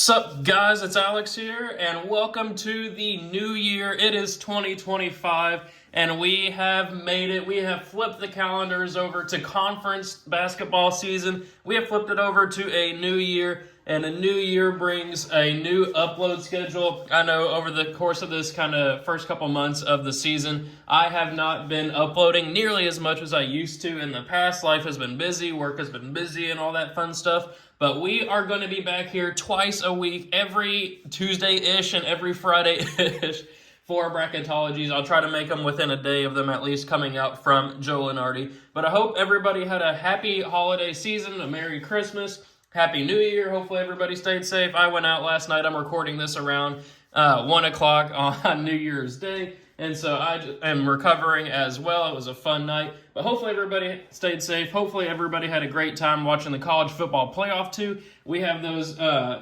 Sup guys, it's Alex here, and welcome to the new year. It is 2025, and we have made it. We have flipped the calendars over to conference basketball season. We have flipped it over to a new year, and a new year brings a new upload schedule. I know over the course of this kind of first couple months of the season, I have not been uploading nearly as much as I used to in the past. Life has been busy, work has been busy, and all that fun stuff. But we are going to be back here twice a week, every Tuesday-ish and every Friday-ish for Bracketologies. I'll try to make them within a day of them at least coming out from Joe Lunardi. But I hope everybody had a happy holiday season, a Merry Christmas, Happy New Year. Hopefully everybody stayed safe. I went out last night. I'm recording this around 1 o'clock on New Year's Day. And so I am recovering as well. It was a fun night. But hopefully everybody stayed safe. Hopefully everybody had a great time watching the college football playoff too. We have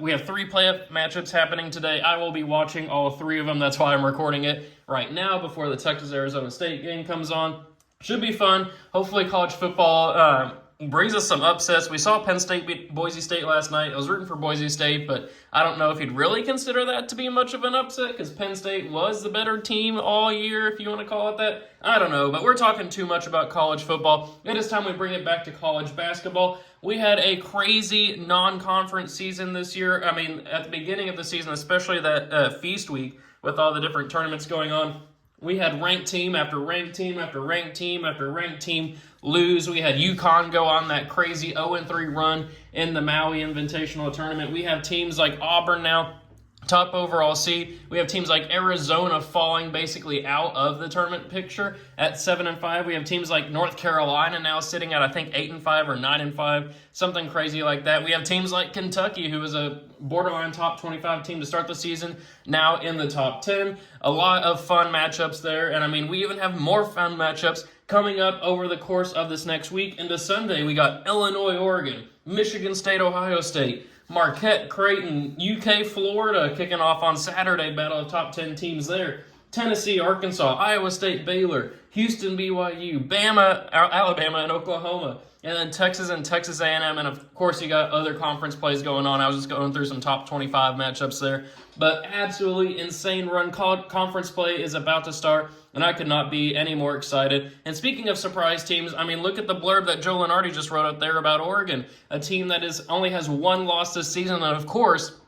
we have 3 playoff matchups happening today. I will be watching all 3 of them. That's why I'm recording it right now before the Texas-Arizona State game comes on. Should be fun. Hopefully college football brings us some upsets. We saw Penn State beat Boise State last night. I was rooting for Boise State, but I don't know if you'd really consider that to be much of an upset because Penn State was the better team all year, if you want to call it that. I don't know, but we're talking too much about college football. It is time we bring it back to college basketball. We had a crazy non-conference season this year. I mean, at the beginning of the season, especially that feast week with all the different tournaments going on, we had ranked team after ranked team after ranked team after ranked team lose. We had UConn go on that crazy 0-3 run in the Maui Invitational Tournament. We have teams like Auburn now, top overall seed. We have teams like Arizona falling basically out of the tournament picture at 7-5. We have teams like North Carolina now sitting at, I think, 8-5 or 9-5, something crazy like that. We have teams like Kentucky, who is a borderline top 25 team to start the season, now in the top 10. A lot of fun matchups there, and I mean, we even have more fun matchups coming up over the course of this next week. Into Sunday, we got Illinois, Oregon, Michigan State, Ohio State, Marquette, Creighton, UK, Florida kicking off on Saturday, battle of top 10 teams there. Tennessee, Arkansas, Iowa State, Baylor, Houston, BYU, Bama, Alabama, and Oklahoma. And then Texas and Texas A&M, and of course you got other conference plays going on. I was just going through some top 25 matchups there. But absolutely insane run. Conference play is about to start, and I could not be any more excited. And speaking of surprise teams, I mean, look at the blurb that Joe Lunardi just wrote up there about Oregon, a team that only has 1 loss this season, and of course,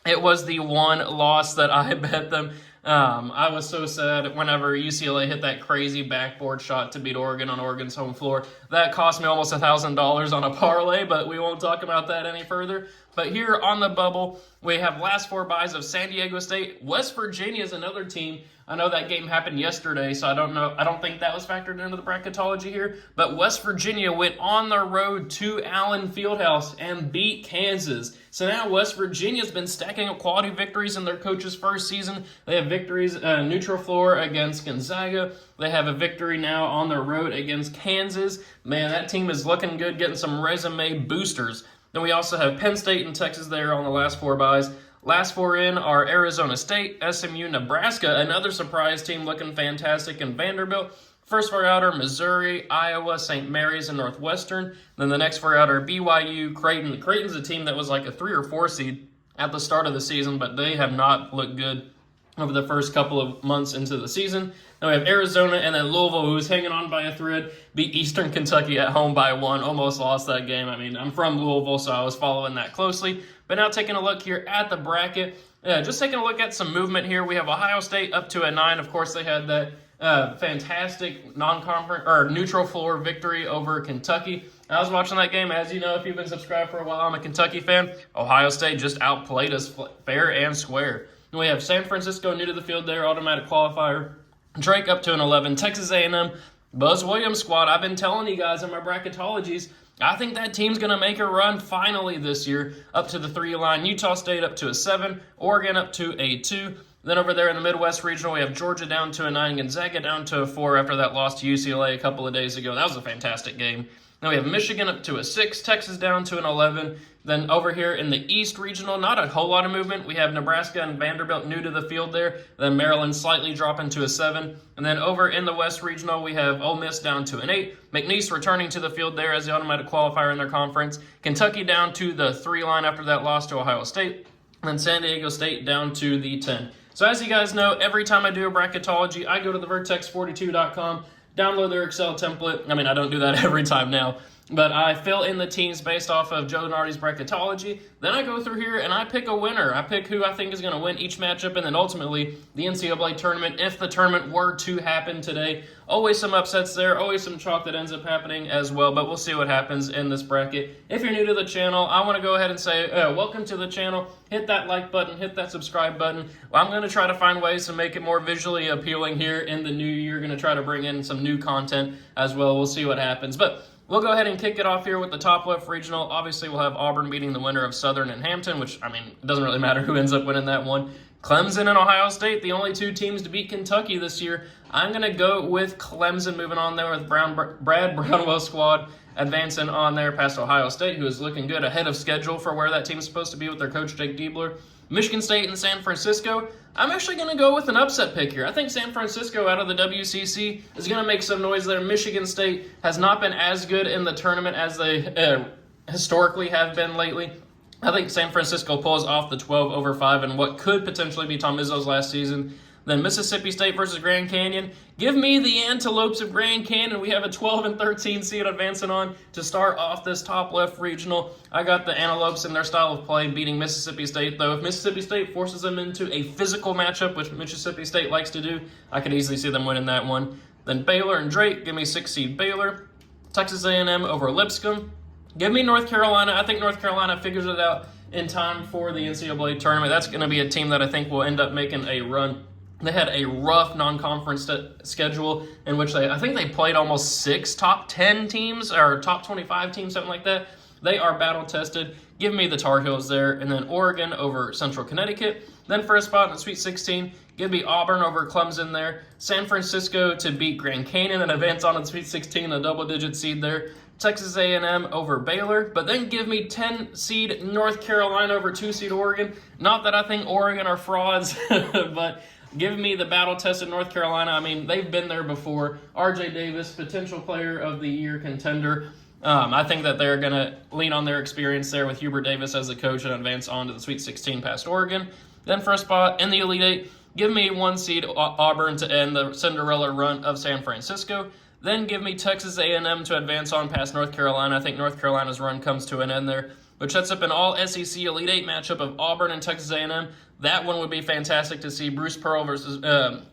it was the 1 loss that I bet them. I was so sad whenever UCLA hit that crazy backboard shot to beat Oregon on Oregon's home floor. That cost me almost $1,000 on a parlay, but we won't talk about that any further. But here on the bubble, we have last 4 byes of San Diego State. West Virginia is another team. I know that game happened yesterday, so I don't think that was factored into the bracketology here. But West Virginia went on the road to Allen Fieldhouse and beat Kansas. So now West Virginia's been stacking up quality victories in their coach's first season. They have victories neutral floor against Gonzaga. They have a victory now on the road against Kansas. Man, that team is looking good, getting some resume boosters. Then we also have Penn State and Texas there on the last 4 byes. Last 4 in are Arizona State, SMU, Nebraska, another surprise team looking fantastic, and Vanderbilt. First 4 out are Missouri, Iowa, St. Mary's, and Northwestern. Then the next 4 out are BYU, Creighton. Creighton's a team that was like a 3 or 4 seed at the start of the season, but they have not looked good over the first couple of months into the season. Then we have Arizona and then Louisville, who's hanging on by a thread, beat Eastern Kentucky at home by 1, almost lost that game. I mean, I'm from Louisville, so I was following that closely. But now taking a look here at the bracket, just taking a look at some movement here. We have Ohio State up to a 9. Of course, they had that fantastic non-conference or neutral floor victory over Kentucky. I was watching that game. As you know, if you've been subscribed for a while, I'm a Kentucky fan. Ohio State just outplayed us fair and square. And we have San Francisco new to the field there, automatic qualifier. Drake up to an 11. Texas A&M, Buzz Williams squad. I've been telling you guys in my bracketologies, I think that team's going to make a run finally this year up to the 3 line. Utah State up to a 7. Oregon up to a 2. Then over there in the Midwest regional, we have Georgia down to a 9. Gonzaga down to a 4 after that loss to UCLA a couple of days ago. That was a fantastic game. Then we have Michigan up to a 6. Texas down to an 11. Then over here in the East Regional, not a whole lot of movement. We have Nebraska and Vanderbilt new to the field there. Then Maryland slightly dropping to a 7. And then over in the West Regional, we have Ole Miss down to an 8. McNeese returning to the field there as the automatic qualifier in their conference. Kentucky down to the 3 line after that loss to Ohio State. and then San Diego State down to the 10. So as you guys know, every time I do a bracketology, I go to the vertex42.com, download their Excel template. I mean, I don't do that every time now, but I fill in the teams based off of Joe Lunardi's bracketology. Then I go through here and I pick a winner. I pick who I think is going to win each matchup, and then ultimately the NCAA tournament, if the tournament were to happen today. Always some upsets there, always some chalk that ends up happening as well, but we'll see what happens in this bracket. If you're new to the channel, I want to go ahead and say welcome to the channel. Hit that like button, hit that subscribe button. I'm going to try to find ways to make it more visually appealing here in the new year. Going to try to bring in some new content as well. We'll see what happens. But we'll go ahead and kick it off here with the top left regional. Obviously, we'll have Auburn beating the winner of Southern and Hampton, which, I mean, it doesn't really matter who ends up winning that one. Clemson and Ohio State, the only two teams to beat Kentucky this year. I'm going to go with Clemson moving on there with Brad Brownwell's squad advancing on there past Ohio State, who is looking good ahead of schedule for where that team's supposed to be with their coach, Jake Diebler. Michigan State and San Francisco, I'm actually going to go with an upset pick here. I think San Francisco out of the WCC is going to make some noise there. Michigan State has not been as good in the tournament as they historically have been lately. I think San Francisco pulls off the 12/5 in what could potentially be Tom Izzo's last season. Then Mississippi State versus Grand Canyon. Give me the Antelopes of Grand Canyon. We have a 12 and 13 seed advancing on to start off this top left regional. I got the Antelopes in their style of play beating Mississippi State, though. If Mississippi State forces them into a physical matchup, which Mississippi State likes to do, I could easily see them winning that one. Then Baylor and Drake. Give me 6 seed Baylor. Texas A&M over Lipscomb. Give me North Carolina. I think North Carolina figures it out in time for the NCAA tournament. That's going to be a team that I think will end up making a run. They had a rough non-conference schedule in which I think they played almost 6 top 10 teams or top 25 teams, something like that. They are battle-tested. Give me the Tar Heels there. And then Oregon over Central Connecticut. Then for a spot in the Sweet 16, give me Auburn over Clemson there. San Francisco to beat Grand Canyon and advance on to the Sweet 16, a double-digit seed there. Texas A&M over Baylor, but then give me 10 seed North Carolina over 2 seed Oregon. Not that I think Oregon are frauds, but give me the battle-tested North Carolina. I mean, they've been there before. R.J. Davis, potential player of the year contender. I think that they're going to lean on their experience there with Hubert Davis as the coach and advance on to the Sweet 16 past Oregon. Then for a spot in the Elite Eight, give me 1 seed Auburn to end the Cinderella run of San Francisco. Then give me Texas A&M to advance on past North Carolina. I think North Carolina's run comes to an end there, which sets up an all-SEC Elite Eight matchup of Auburn and Texas A&M. That one would be fantastic to see. Bruce Pearl versus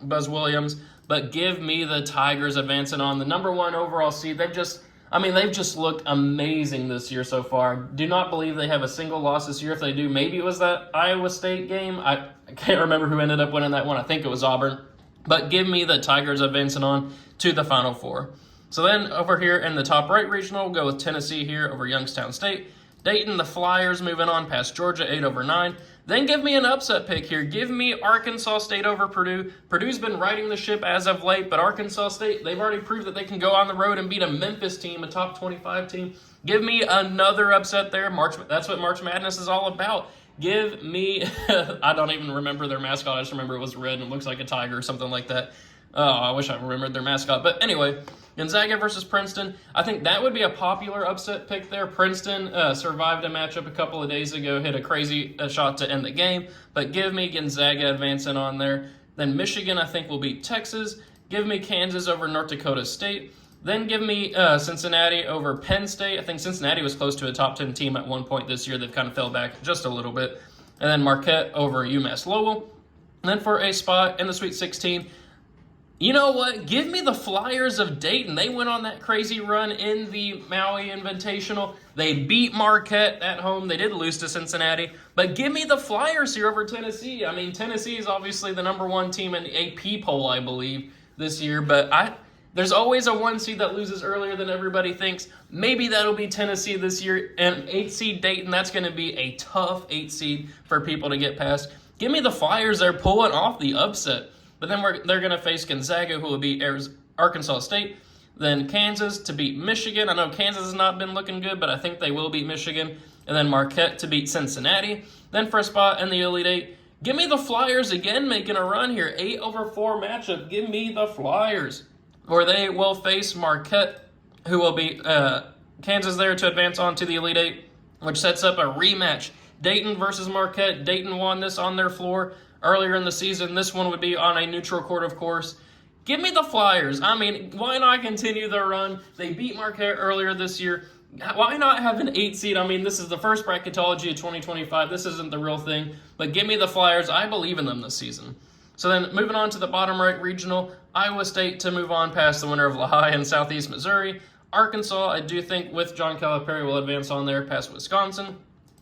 Buzz Williams. But give me the Tigers advancing on the number 1 overall seed. They've just looked amazing this year so far. Do not believe they have a single loss this year. If they do, maybe it was that Iowa State game. I can't remember who ended up winning that one. I think it was Auburn. But give me the Tigers advancing on to the Final Four. So then over here in the top right regional, we'll go with Tennessee here over Youngstown State. Dayton, the Flyers moving on past Georgia, 8/9. Then give me an upset pick here. Give me Arkansas State over Purdue. Purdue's been riding the ship as of late, but Arkansas State, they've already proved that they can go on the road and beat a Memphis team, a top 25 team. Give me another upset there. That's what March Madness is all about. Give me, I don't even remember their mascot. I just remember it was red and it looks like a tiger or something like that. Oh, I wish I remembered their mascot. But anyway, Gonzaga versus Princeton. I think that would be a popular upset pick there. Princeton survived a matchup a couple of days ago, hit a crazy shot to end the game. But give me Gonzaga advancing on there. Then Michigan, I think, will beat Texas. Give me Kansas over North Dakota State. Then give me Cincinnati over Penn State. I think Cincinnati was close to a top 10 team at one point this year. They've kind of fell back just a little bit. And then Marquette over UMass Lowell. And then for a spot in the Sweet 16, you know what? Give me the Flyers of Dayton. They went on that crazy run in the Maui Invitational. They beat Marquette at home. They did lose to Cincinnati. But give me the Flyers here over Tennessee. I mean, Tennessee is obviously the number 1 team in the AP poll, I believe, this year. But there's always a 1 seed that loses earlier than everybody thinks. Maybe that'll be Tennessee this year. And 8 seed Dayton, that's going to be a tough 8 seed for people to get past. Give me the Flyers. They're pulling off the upset. But then they're going to face Gonzaga, who will beat Arkansas State. Then Kansas to beat Michigan. I know Kansas has not been looking good, but I think they will beat Michigan. And then Marquette to beat Cincinnati. Then for a spot in the Elite Eight, give me the Flyers again making a run here. 8/4 matchup. Give me the Flyers. Or they will face Marquette, who will beat Kansas there to advance on to the Elite Eight, which sets up a rematch. Dayton versus Marquette. Dayton won this on their floor earlier in the season. This one would be on a neutral court, of course. Give me the Flyers. I mean, why not continue their run? They beat Marquette earlier this year. Why not have an 8 seed? I mean, this is the first bracketology of 2025. This isn't the real thing. But give me the Flyers. I believe in them this season. So then moving on to the bottom right regional, Iowa State to move on past the winner of Lehigh and Southeast Missouri. Arkansas, I do think with John Calipari will advance on there past Wisconsin.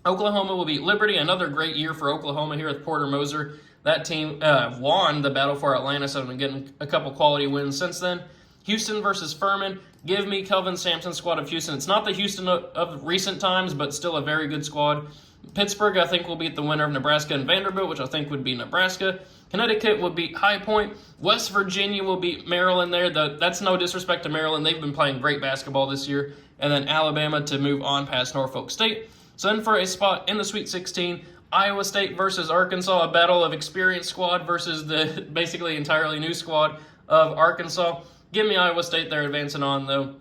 Oklahoma will beat Liberty. Another great year for Oklahoma here with Porter Moser. That team won the battle for Atlanta, so they've been getting a couple quality wins since then. Houston versus Furman. Give me Kelvin Sampson's squad of Houston. It's not the Houston of recent times, but still a very good squad. Pittsburgh, I think, will beat the winner of Nebraska and Vanderbilt, which I think would be Nebraska. Connecticut will beat High Point. West Virginia will beat Maryland there. That's no disrespect to Maryland. They've been playing great basketball this year. And then Alabama to move on past Norfolk State. So then for a spot in the Sweet 16, Iowa State versus Arkansas, a battle of experienced squad versus the basically entirely new squad of Arkansas. Give me Iowa State there advancing on, though.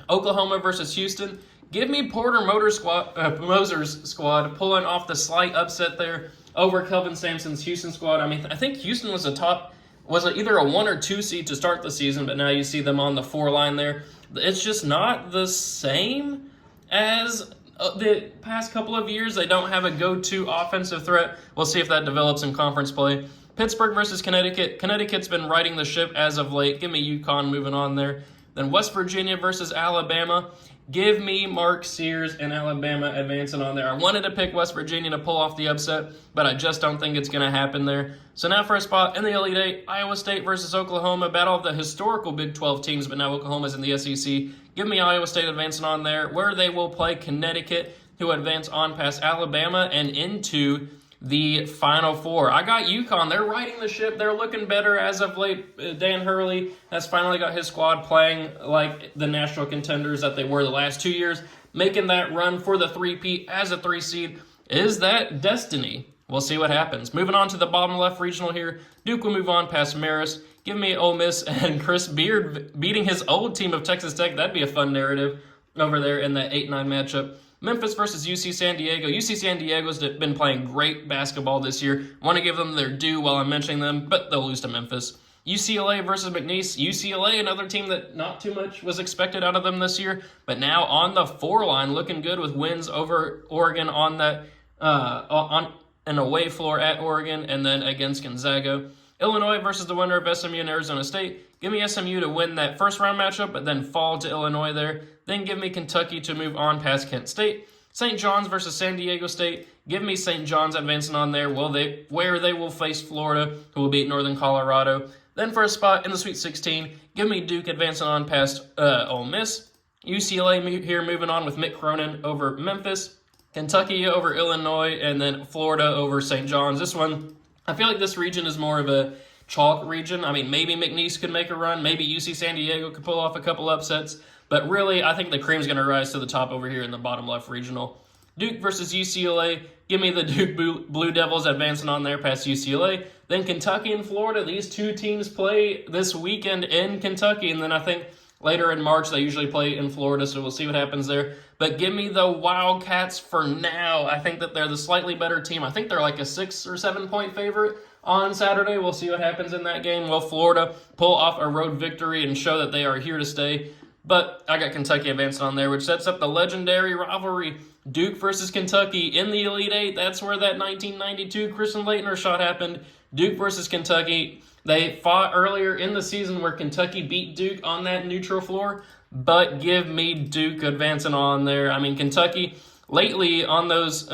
Oklahoma versus Houston. Give me Porter Moser's squad pulling off the slight upset there over Kelvin Sampson's Houston squad. I mean, I think Houston was either a 1 or 2 seed to start the season, but now you see them on the 4 line there. It's just not the same as the past couple of years. They don't have a go-to offensive threat. We'll see if that develops in conference play. Pittsburgh versus Connecticut. Connecticut's been riding the ship as of late. Give me UConn moving on there. Then West Virginia versus Alabama. Give me Mark Sears and Alabama advancing on there. I wanted to pick West Virginia to pull off the upset, but I just don't think it's going to happen there. So now for a spot in the Elite Eight, Iowa State versus Oklahoma. Battle of the historical Big 12 teams, but now Oklahoma's in the SEC. Give me Iowa State advancing on there, where they will play Connecticut, who advance on past Alabama and into the Final Four. I got UConn. They're riding the ship. They're looking better as of late. Dan Hurley has finally got his squad playing like the national contenders that they were the last 2 years, making that run for the three-peat as a 3 seed. Is that destiny? We'll see what happens. Moving on to the bottom left regional here, Duke will move on past Marist. Give me Ole Miss and Chris Beard beating his old team of Texas Tech. That'd be a fun narrative over there in that 8-9 matchup. Memphis versus UC San Diego. UC San Diego's been playing great basketball this year. Want to give them their due while I'm mentioning them, but they'll lose to Memphis. UCLA versus McNeese. UCLA, another team that not too much was expected out of them this year, but now on the 4 line, looking good with wins over Oregon on that on an away floor at Oregon, and then against Gonzaga. Illinois versus the winner of SMU and Arizona State. Give me SMU to win that first round matchup, but then fall to Illinois there. Then give me Kentucky to move on past Kent State. St. John's versus San Diego State. Give me St. John's advancing on there, where they will face Florida, who will beat Northern Colorado. Then for a spot in the Sweet 16, give me Duke advancing on past Ole Miss. UCLA here moving on with Mick Cronin over Memphis. Kentucky over Illinois, and then Florida over St. John's. This one, I feel like this region is more of a chalk region. I mean, maybe McNeese could make a run. Maybe UC San Diego could pull off a couple upsets. But really, I think the cream's going to rise to the top over here in the bottom left regional. Duke versus UCLA. Give me the Duke Blue Devils advancing on there past UCLA. Then Kentucky and Florida. These 2 teams play this weekend in Kentucky. And then I think later in March, they usually play in Florida, so we'll see what happens there. But give me the Wildcats for now. I think that they're the slightly better team. I think they're like a 6 or 7 point favorite on Saturday. We'll see what happens in that game. Will Florida pull off a road victory and show that they are here to stay? But I got Kentucky advancing on there, which sets up the legendary rivalry, Duke versus Kentucky in the Elite Eight. That's where that 1992 Kristen Leitner shot happened. Duke versus Kentucky. They fought earlier in the season where Kentucky beat Duke on that neutral floor, but give me Duke advancing on there. I mean, Kentucky lately on those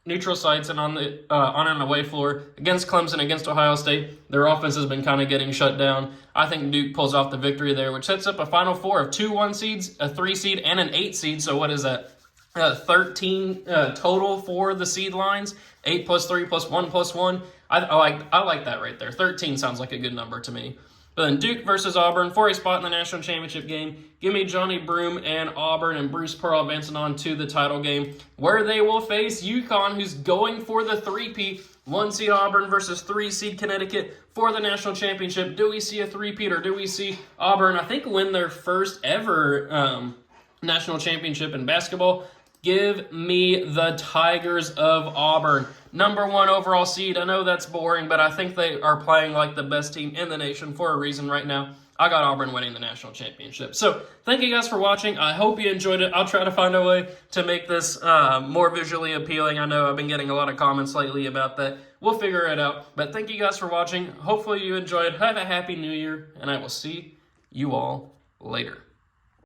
neutral sites and on an away floor against Clemson, against Ohio State, their offense has been kind of getting shut down. I think Duke pulls off the victory there, which sets up a Final Four of 2 1 seeds, a 3 seed, and an 8 seed. So what is that? 13 total for the seed lines. 8 plus 3 plus 1 plus 1. I like that right there. 13 sounds like a good number to me. But then Duke versus Auburn for a spot in the national championship game. Give me Johnny Broome and Auburn and Bruce Pearl advancing on to the title game, where they will face UConn, who's going for the three-peat. 1 seed Auburn versus 3 seed Connecticut for the national championship. Do we see a three-peat, or do we see Auburn, I think, win their first ever national championship in basketball? Give me the Tigers of Auburn. Number 1 overall seed. I know that's boring, but I think they are playing like the best team in the nation for a reason right now. I got Auburn winning the national championship. So thank you guys for watching. I hope you enjoyed it. I'll try to find a way to make this more visually appealing. I know I've been getting a lot of comments lately about that. We'll figure it out. But thank you guys for watching. Hopefully you enjoyed. Have a happy new year, and I will see you all later.